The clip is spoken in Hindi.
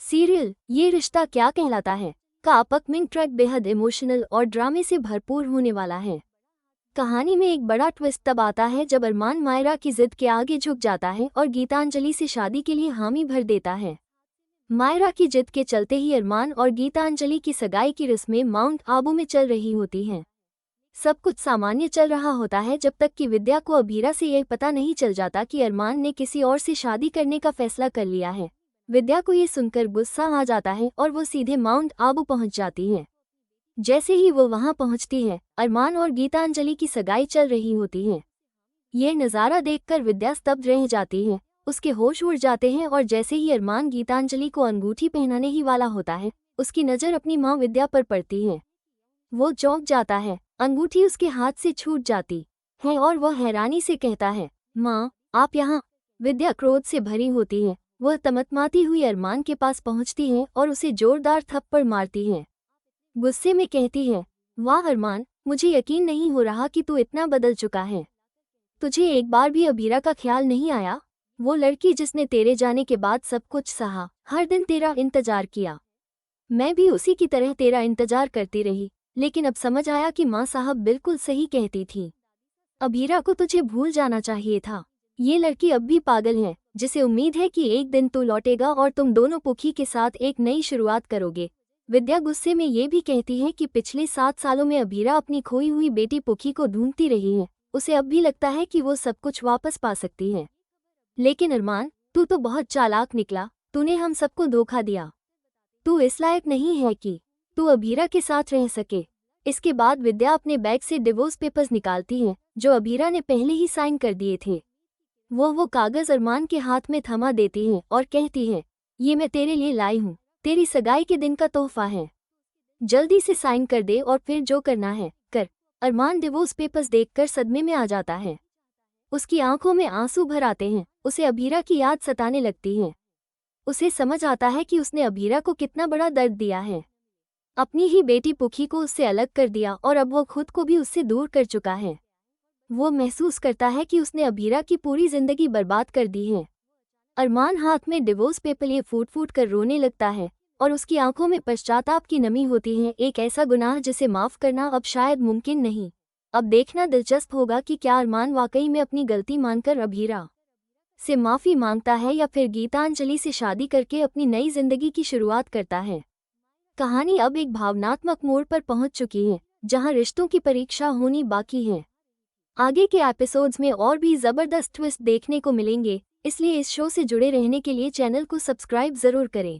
सीरियल ये रिश्ता क्या कहलाता है का अपकमिंग ट्रैक बेहद इमोशनल और ड्रामे से भरपूर होने वाला है। कहानी में एक बड़ा ट्विस्ट तब आता है जब अरमान मायरा की जिद के आगे झुक जाता है और गीतांजलि से शादी के लिए हामी भर देता है। मायरा की जिद के चलते ही अरमान और गीतांजलि की सगाई की रस्में माउंट आबू में चल रही होती हैं। सब कुछ सामान्य चल रहा होता है जब तक कि विद्या को अभीरा से यह पता नहीं चल जाता कि अरमान ने किसी और से शादी करने का फैसला कर लिया है। विद्या को ये सुनकर गुस्सा आ जाता है और वो सीधे माउंट आबू पहुंच जाती है। जैसे ही वो वहां पहुंचती है, अरमान और गीतांजलि की सगाई चल रही होती है। ये नज़ारा देखकर विद्या स्तब्ध रह जाती है, उसके होश उड़ जाते हैं और जैसे ही अरमान गीतांजलि को अंगूठी पहनाने ही वाला होता है, उसकी नज़र अपनी माँ विद्या पर पड़ती है। वो चौंक जाता है, अंगूठी उसके हाथ से छूट जाती है और वह हैरानी से कहता है, माँ आप यहाँ। विद्या क्रोध से भरी होती है, वह तमतमाती हुई अरमान के पास पहुंचती है और उसे जोरदार थप्पड़ मारती है। गुस्से में कहती है, वाह अरमान, मुझे यकीन नहीं हो रहा कि तू इतना बदल चुका है। तुझे एक बार भी अभीरा का ख्याल नहीं आया? वो लड़की जिसने तेरे जाने के बाद सब कुछ सहा, हर दिन तेरा इंतजार किया। मैं भी उसी की तरह तेरा इंतजार करती रही, लेकिन अब समझ आया कि माँ साहब बिल्कुल सही कहती थी। अभीरा को तुझे भूल जाना चाहिए था। ये लड़की अब भी पागल है, जिसे उम्मीद है कि एक दिन तू लौटेगा और तुम दोनों पुखी के साथ एक नई शुरुआत करोगे। विद्या गुस्से में ये भी कहती है कि पिछले 7 सालों में अभीरा अपनी खोई हुई बेटी पुखी को ढूंढती रही है। उसे अब भी लगता है कि वो सब कुछ वापस पा सकती है। लेकिन अरमान, तू तो बहुत चालाक निकला, तूने हम सबको धोखा दिया। तू इस लायक नहीं है कि तू अभीरा के साथ रह सके। इसके बाद विद्या अपने बैग से डिवोर्स पेपर्स निकालती है, जो अभीरा ने पहले ही साइन कर दिए थे। वो कागज अरमान के हाथ में थमा देती है और कहती है, ये मैं तेरे लिए लाई हूँ, तेरी सगाई के दिन का तोहफा है। जल्दी से साइन कर दे और फिर जो करना है कर। अरमान डिवोर्स पेपर्स देखकर सदमे में आ जाता है। उसकी आंखों में आंसू भर आते हैं, उसे अभीरा की याद सताने लगती है। उसे समझ आता है कि उसने अभीरा को कितना बड़ा दर्द दिया है। अपनी ही बेटी पुखी को उससे अलग कर दिया और अब वो खुद को भी उससे दूर कर चुका है। वो महसूस करता है कि उसने अभीरा की पूरी जिंदगी बर्बाद कर दी है। अरमान हाथ में डिवोर्स पेपर लिए फूट फूट कर रोने लगता है और उसकी आंखों में पश्चाताप की नमी होती है। एक ऐसा गुनाह जिसे माफ करना अब शायद मुमकिन नहीं। अब देखना दिलचस्प होगा कि क्या अरमान वाकई में अपनी गलती मानकर अभीरा से माफी मांगता है या फिर गीतांजलि से शादी करके अपनी नई जिंदगी की शुरुआत करता है। कहानी अब एक भावनात्मक मोड़ पर पहुंच चुकी है, जहां रिश्तों की परीक्षा होनी बाकी है। आगे के एपिसोड्स में और भी जबरदस्त ट्विस्ट देखने को मिलेंगे, इसलिए इस शो से जुड़े रहने के लिए चैनल को सब्सक्राइब जरूर करें।